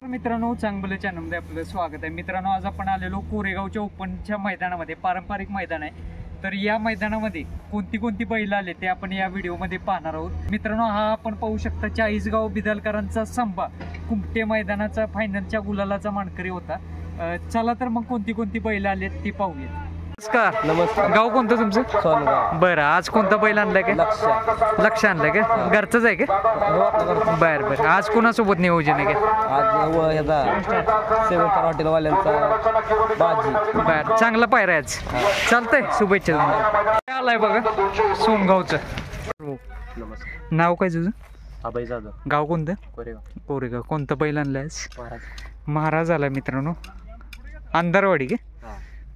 मित्रांनो, चांगलं चॅनलमध्ये आपलं स्वागत आहे. मित्रांनो, आज आपण आलेलो कोरेगावच्या ओपनच्या मैदानामध्ये, पारंपरिक मैदान आहे. तर या मैदानामध्ये कोणती बैल आले ते आपण या व्हिडिओमध्ये पाहणार आहोत. मित्रांनो, हा आपण पाहू शकता चाळीसगाव बिदलकरांचा संभा कुमटे मैदानाचा फायनलच्या गुलालाचा मानकरी होता. चला तर मग कोणती बैल आलेत ते पाहूया. नमस्कार. गाव कोणतं तुमचं? सोनगाव. बरं, आज कोणता बैल आणलाय का? लक्ष आणलाय का? घरचंच आहे का? बरं बरं. आज कोणासोबत नियोजन आहे का? आज हॉटेलवाल्यांचा बाजी. बरं, चांगला पायरा आहे आज. चालतंय, शुभेच्छा तुम्हाला. आलाय बघा सोनगावचं. नमस्कार. नाव काय तुझं? अभय जाधव. गाव कोणतं? कोरेगाव. कोणता बैल आणलाय आज? महाराज आलाय मित्रांनो, अंधारवाडी का?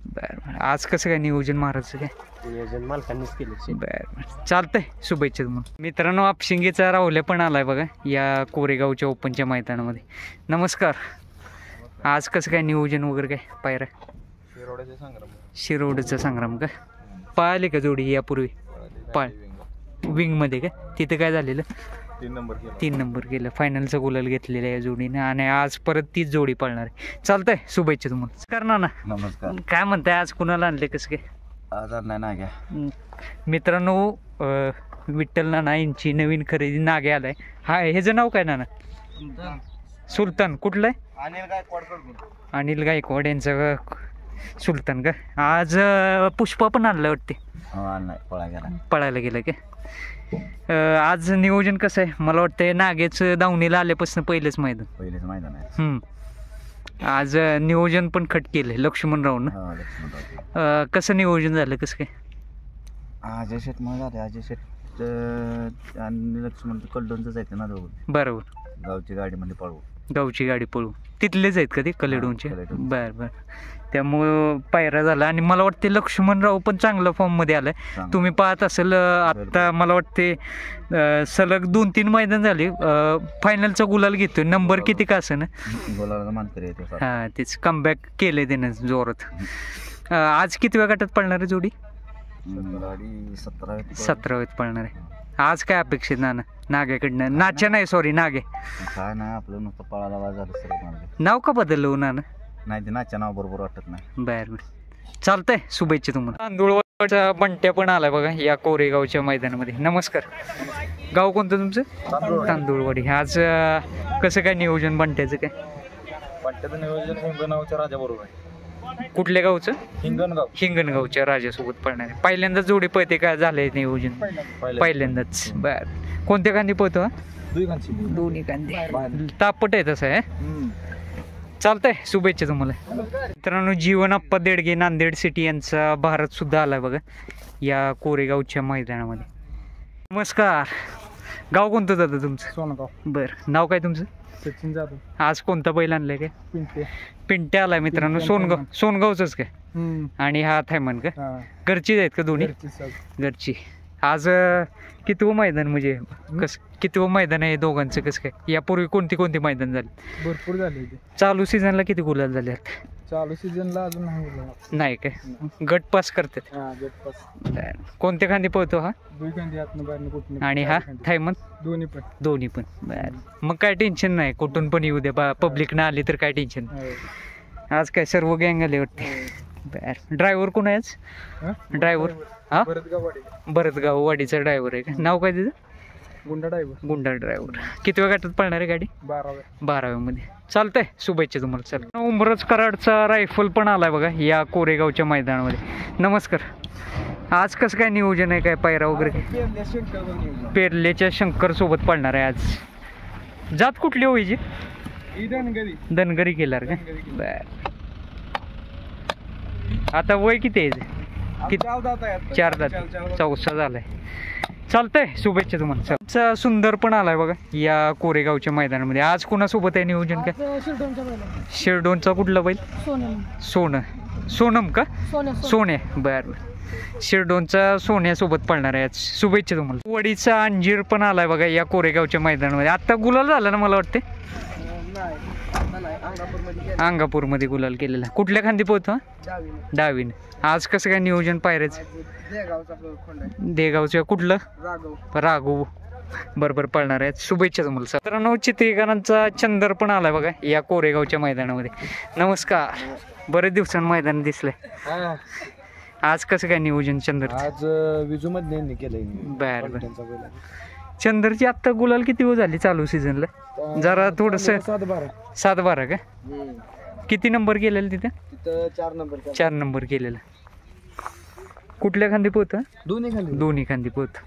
बरं, आज कसं काय नियोजन महाराजचं काय? नियोजन मालकांनीच केलं. बरं, चालतंय, शुभेच्छा तुम्हाला. मित्रांनो, आपशिंगेचा राहुल्या पण आलाय बघा या कोरेगावच्या ओपनच्या मैदानामध्ये. नमस्कार. आज कसं काय नियोजन वगैरे काय पायरा? शिरोडचा संग्राम का? पाहिले का जोडी यापूर्वी? विंगमध्ये का? तिथं काय झालेलं? 3 नंबर केलं. फायनलचा गुलाल घेतलेला या जोडीने आणि आज परत तीच जोडी पळणार आहे. चालतंय, शुभेच्छा तुम्हाला. करणार ना. नमस्कार. काय म्हणताय, आज कुणाला आणले कसं काय? आज नाही घ्या. मित्रांनो, विठ्ठल नाना यांची नवीन खरेदी नागे आलाय. हा, ह्याचं नाव काय नाना? सुलतान. कुठलं आहे? अनिल गायकवाड यांचं सुलतान का? आज पुष्पा पण आणलं वाटते. पळायला गेलं का? आज नियोजन कसं आहे? मला वाटतं नागेचं दावणीला आल्यापासून पहिलेच मैदान आहे. आज नियोजन पण खट केलंय लक्ष्मणराव ना. कसं नियोजन झालं कसं काय? अजय शेट मग झाले. अजय शेट आणि लक्ष्मण कलडोनच आहेत ना दोघं. बरोबर. गावची गाडी पळवू. तिथलेच आहेत का ते कलेडोनचे? बरं बरं. त्यामुळं पायरा झाला आणि मला वाटते लक्ष्मणराव पण चांगल्या फॉर्ममध्ये आलाय. तुम्ही पाहत असेल, आता मला वाटते सलग 2-3 मैदान झाले फायनलचा गुलाल घेतोय. नंबर किती का असं ना, हां, तेच कमबॅक केलंय त्यानं जोरात. आज किती वेळ गटात पळणार आहे जोडी? 17वेत पळणार आहे. आज काय अपेक्षित नाग्याकडनं? नाच्या नाही, सॉरी, नागे काय नाही आपलं नुसतं पळायला झालं. नाव का बदललं नाना? नाही, ते नाच्या नाव बरोबर वाटत नाही. बरं, चालतंय, शुभेच्छा तुम्हाला. तांदूळवाडीचा बंट्या पण आलाय बघा या कोरेगावच्या मैदानामध्ये. नमस्कार. गाव कोणतं तुमचं? तांदूळवाडी. आज कसं काय नियोजन बंट्याचं काय? बंट्याचं नियोजन हिंगणगावच्या राजा बरोबर आहे. कुठल्या गावचं? हिंगणगावच्या राजासोबत पळणार आहे. पहिल्यांदाच जोडी पळते काय झालंय नियोजन? पहिल्यांदाच. बर, कोणत्या कांदी पळतो? दोन्ही कांदी. तापट आहे तसं आहे. चालतंय, शुभेच्छा तुम्हाला. मित्रांनो, जीवन आप्पा देडगे नांदेड सिटी यांचा भारत सुद्धा आलाय बघा या कोरेगावच्या मैदानामध्ये. नमस्कार. गाव कोणतं दादा तुमचं? सोनगाव. बरं, नाव काय तुमचं? सचिन जाधव. आज कोणता बैल आणलाय काय? पिंटे आलाय मित्रांनो. सोनगावच काय? आणि हा थायमन का? घरचीच आहेत का दोन्ही? घरची. आज कितवं मैदान, म्हणजे कितवं मैदान आहे दोघांचं कसं काय? यापूर्वी कोणती मैदान झाली? भरपूर झाले. चालू सीझनला किती गुलाल झाले? चालू सीझनला अजून नाही काय? गट पास करतात. कोणत्या खांदी पळतो हा? आणि हा थायमन? दोन्ही पण. बर, मग काय टेन्शन नाही, कुठून पण येऊ दे, पब्लिक ना आली तर काय टेन्शन. आज काय सर्व गँग आले वाटते. बर, ड्रायव्हर कोण आहे आज? ड्रायव्हर हा, भरतगाव वाडीचा ड्रायव्हर आहे का? नाव काय तिथं? गुंडा ड्रायव्हर. किती वेळ गटात पळणार आहे गाडी? 12व्यामध्ये. चालतंय, शुभेच्छा तुम्हाला. चल, उमरज कराडचा रायफल पण आलाय बघा या कोरेगावच्या मैदानामध्ये. नमस्कार. आज कसं काय नियोजन आहे? काय पायरा वगैरे? पेरलेच्या शंकर सोबत पळणार आहे आज. जात कुठली होईची? धनगरी केलार का? बर. आता वय किती आहे? 4 दात. 14 झालाय. चालतंय, शुभेच्छा तुम्हाला. सुंदर पण आलाय बघा या कोरेगावच्या मैदानामध्ये. आज कोणासोबत आहे नियोजन काय? शिरडोनचा. कुठला बैल? सोनम का? सोन्या. बर, शिरडोनचा सोन्यासोबत पळणार आहे आज. शुभेच्छा तुम्हाला. वडीचा अंजीर पण आलाय बघा या कोरेगावच्या मैदानामध्ये. आता गुलाल झाला ना मला वाटते? अंगापूरमध्ये गुलाल केलेला. कुठल्या खांदी पोहतो? डावीन. आज कसं काय नियोजन पायऱ्याचं? देगावचं. कुठलं? राघव. बरोबर पळणार आहे. शुभेच्छा तुम्हाला. मित्रांनो चित्रीकरांचा चंदर पण आलाय बघा या कोरेगावच्या मैदानामध्ये. नमस्कार. बरेच दिवसांनी मैदान दिसले. आज कसं काय नियोजन चंदर? आज विजू मध्ये केलंय. बर बर. चंदरची आत्ता गुलाल किती वेळ झाली चालू सीझनला? जरा थोडस 7-12 का? किती नंबर गेलेला तिथे? 4 नंबर गेलेला. कुठल्या खांदी पोहत? दोन्ही खांदी पोहत.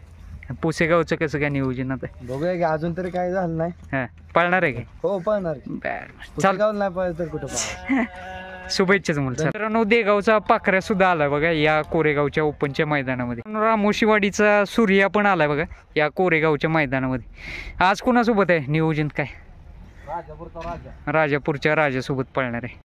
पुसेगावचं कसं काय नियोजन आता? बघूया की अजून तरी काय झालं नाही. हा पळणार आहे काय? हो पळणार. बर चाल नाही पाहिजे तर कुठं. शुभेच्छा तुम्हाला. मित्रांनो देगावचा पाखऱ्या सुद्धा आलाय बघा या कोरेगावच्या ओपनच्या मैदानामध्ये. रामोशीवाडीचा सूर्या पण आलाय बघा या कोरेगावच्या मैदानामध्ये. आज कोणासोबत आहे नियोजन काय? राजापूरच्या राजासोबत पळणार आहे.